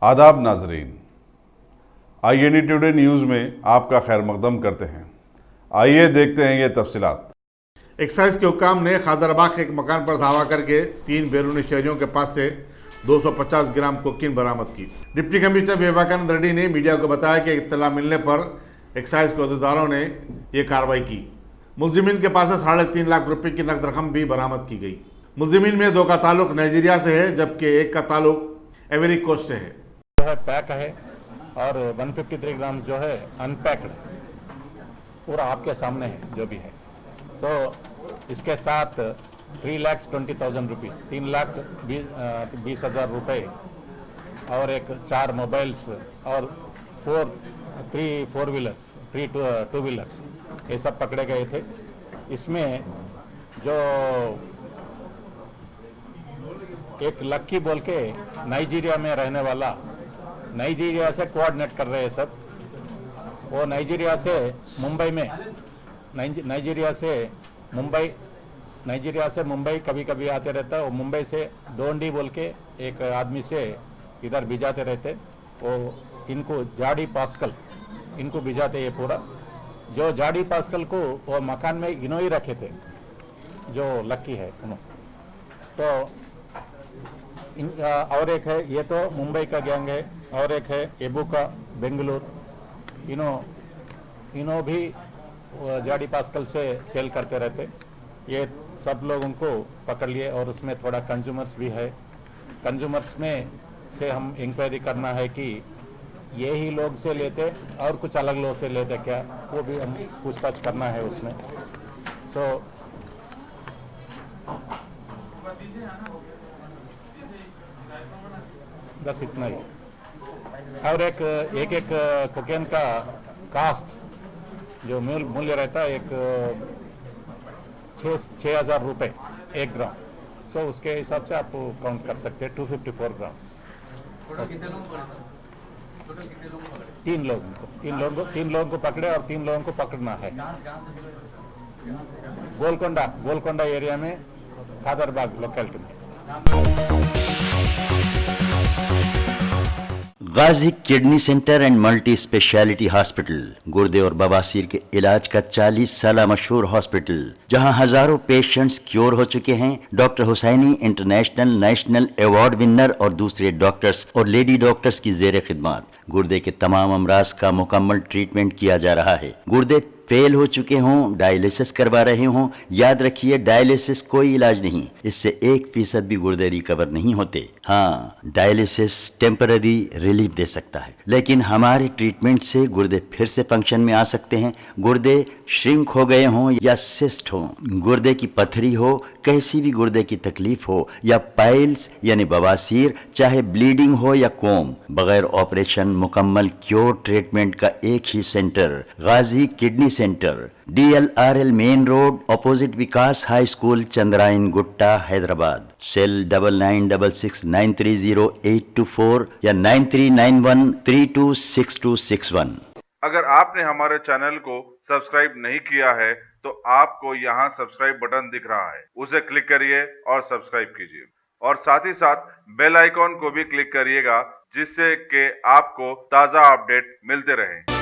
आदाब नाजरीन, INE today news में आपका खैर मकदम करते हैं। आइए देखते हैं ये तफसीलात। एक्साइज के हुक्काम ने खादराबाद के एक मकान पर धावा करके 3 बैरूनी शहरियों के पास से 250 ग्राम कोकीन बरामद की। डिप्टी कमिश्नर विवेकानंद रेड्डी ने मीडिया को बताया कि इत्तला मिलने पर एक्साइज के अहदेदारों ने ये कार्रवाई की। मुलजिमीन के पास से 3.5 लाख रुपए की नकद रकम भी बरामद की गई। मुलजिमीन में 2 का ताल्लुक नाइजीरिया से है, जबकि 1 का ताल्लुक एवरी कोस्ट से है। जो है पैक है और 153 ग्राम जो है अनपैक्ड पूरा आपके सामने है जो भी है। सो इसके साथ 3,20,000 रुपीज़ 3,20,000 रुपये और 4 मोबाइल्स और 3 फोर व्हीलर्स 3 टू व्हीलर्स ये सब पकड़े गए थे। इसमें जो एक लक्की बोल के नाइजीरिया में रहने वाला, नाइजीरिया से कोऑर्डिनेट कर रहे हैं सब। वो नाइजीरिया से मुंबई कभी कभी आते रहता है। वो मुंबई से दोंडी बोल के एक आदमी से इधर भिजाते रहते। वो इनको जाडी पास्कल इनको भिजाते ये पूरा। जो जाडी पास्कल को वो मकान में इन्हों ही रखे थे जो लक्की है उन्होंने। तो और एक है, ये तो मुंबई का गैंग है, और एक है एबुका बेंगलुरु। इन्हों भी जाडी पास्कल से सेल करते रहते। ये सब लोगों को पकड़ लिए और उसमें थोड़ा कंज्यूमर्स भी है। कंज्यूमर्स में से हम इंक्वायरी करना है कि यही लोग से लेते और कुछ अलग लोग से लेते क्या, वो भी हम पूछताछ करना है उसमें। सो बस इतना ही। और एक कोकेन का कास्ट जो मूल्य रहता है 6,000 रुपये 1 ग्राम। सो उसके हिसाब से आप काउंट कर सकते हैं 254 ग्राम्स। 3 लोगों को पकड़े और 3 लोगों को पकड़ना है। गोलकोंडा एरिया में, खादरबाग लोकेलिटी में। Ghazi kidney centre and multi speciality hospital गुर्दे और बवासीर के इलाज का 40 साल मशहूर हॉस्पिटल, जहां हजारों पेशेंट्स क्योर हो चुके हैं। Doctor Husaini international national award winner और दूसरे डॉक्टर्स और लेडी डॉक्टर्स की जेर खिदमत गुर्दे के तमाम अमराज का मुकम्मल ट्रीटमेंट किया जा रहा है। गुर्दे फेल हो चुके हों, डायलिसिस करवा रहे हों, याद रखिए डायलिसिस कोई इलाज नहीं, इससे 1% भी गुर्दे रिकवर नहीं होते। हाँ, डायलिसिस टेम्पररी रिलीफ दे सकता है, लेकिन हमारे ट्रीटमेंट से गुर्दे फिर से फंक्शन में आ सकते हैं। गुर्दे श्रिंक हो गए हों या सिस्ट हो, गुर्दे की पथरी हो, कैसी भी गुर्दे की तकलीफ हो, या पाइल्स यानी बवासीर, चाहे ब्लीडिंग हो या कोम, बगैर ऑपरेशन मुकम्मल क्योर ट्रीटमेंट का एक ही centre, Ghazi kidney centre, DLRL main road, opposite Vikas high school, Chandrayan Gutta, Hyderabad. Cell 9966930824 या 9391326261। अगर आपने हमारे चैनल को सब्सक्राइब नहीं किया है तो आपको यहाँ सब्सक्राइब बटन दिख रहा है, उसे क्लिक करिए और सब्सक्राइब कीजिए, और साथ ही साथ बेल आइकॉन को भी क्लिक करिएगा, जिससे कि आपको ताज़ा अपडेट मिलते रहें।